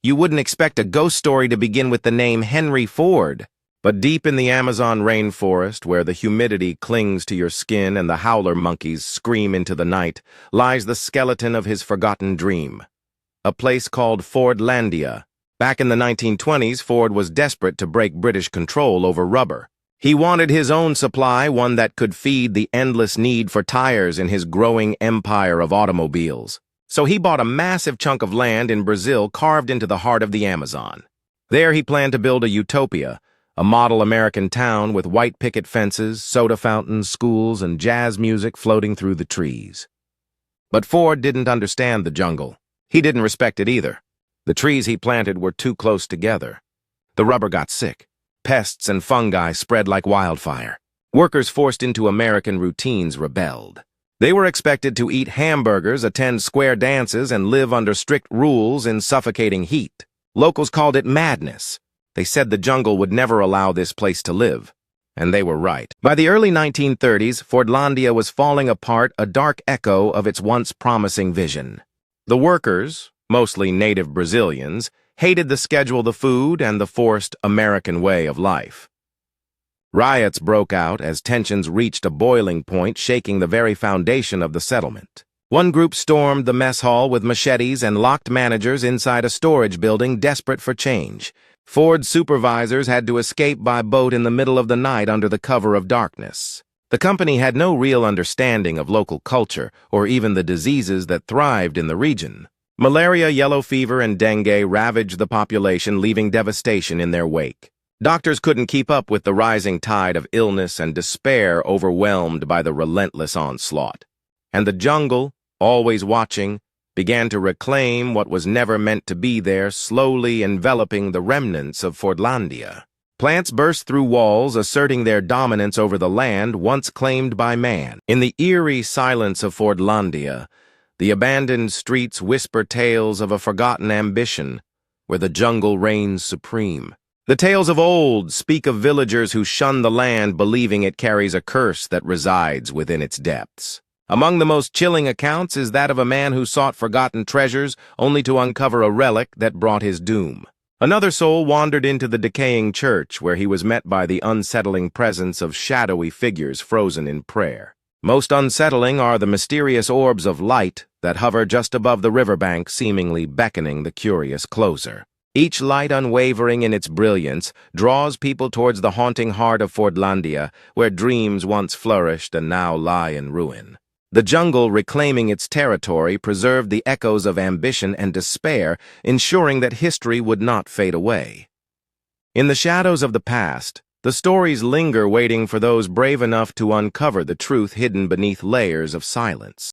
You wouldn't expect a ghost story to begin with the name Henry Ford. But deep in the Amazon rainforest, where the humidity clings to your skin and the howler monkeys scream into the night, lies the skeleton of his forgotten dream. A place called Fordlândia. Back in the 1920s, Ford was desperate to break British control over rubber. He wanted his own supply, one that could feed the endless need for tires in his growing empire of automobiles. So he bought a massive chunk of land in Brazil carved into the heart of the Amazon. There he planned to build a utopia, a model American town with white picket fences, soda fountains, schools, and jazz music floating through the trees. But Ford didn't understand the jungle. He didn't respect it either. The trees he planted were too close together. The rubber got sick. Pests and fungi spread like wildfire. Workers forced into American routines rebelled. They were expected to eat hamburgers, attend square dances, and live under strict rules in suffocating heat. Locals called it madness. They said the jungle would never allow this place to live. And they were right. By the early 1930s, Fordlândia was falling apart, a dark echo of its once promising vision. The workers, mostly native Brazilians, hated the schedule, the food, and the forced American way of life. Riots broke out as tensions reached a boiling point, shaking the very foundation of the settlement. One group stormed the mess hall with machetes and locked managers inside a storage building, desperate for change. Ford's supervisors had to escape by boat in the middle of the night under the cover of darkness. The company had no real understanding of local culture or even the diseases that thrived in the region. Malaria, yellow fever, and dengue ravaged the population, leaving devastation in their wake. Doctors couldn't keep up with the rising tide of illness and despair, overwhelmed by the relentless onslaught. And the jungle, always watching, began to reclaim what was never meant to be there, slowly enveloping the remnants of Fordlândia. Plants burst through walls, asserting their dominance over the land once claimed by man. In the eerie silence of Fordlândia, the abandoned streets whisper tales of a forgotten ambition, where the jungle reigns supreme. The tales of old speak of villagers who shun the land, believing it carries a curse that resides within its depths. Among the most chilling accounts is that of a man who sought forgotten treasures only to uncover a relic that brought his doom. Another soul wandered into the decaying church, where he was met by the unsettling presence of shadowy figures frozen in prayer. Most unsettling are the mysterious orbs of light that hover just above the riverbank, seemingly beckoning the curious closer. Each light, unwavering in its brilliance, draws people towards the haunting heart of Fordlândia, where dreams once flourished and now lie in ruin. The jungle, reclaiming its territory, preserved the echoes of ambition and despair, ensuring that history would not fade away. In the shadows of the past, the stories linger, waiting for those brave enough to uncover the truth hidden beneath layers of silence.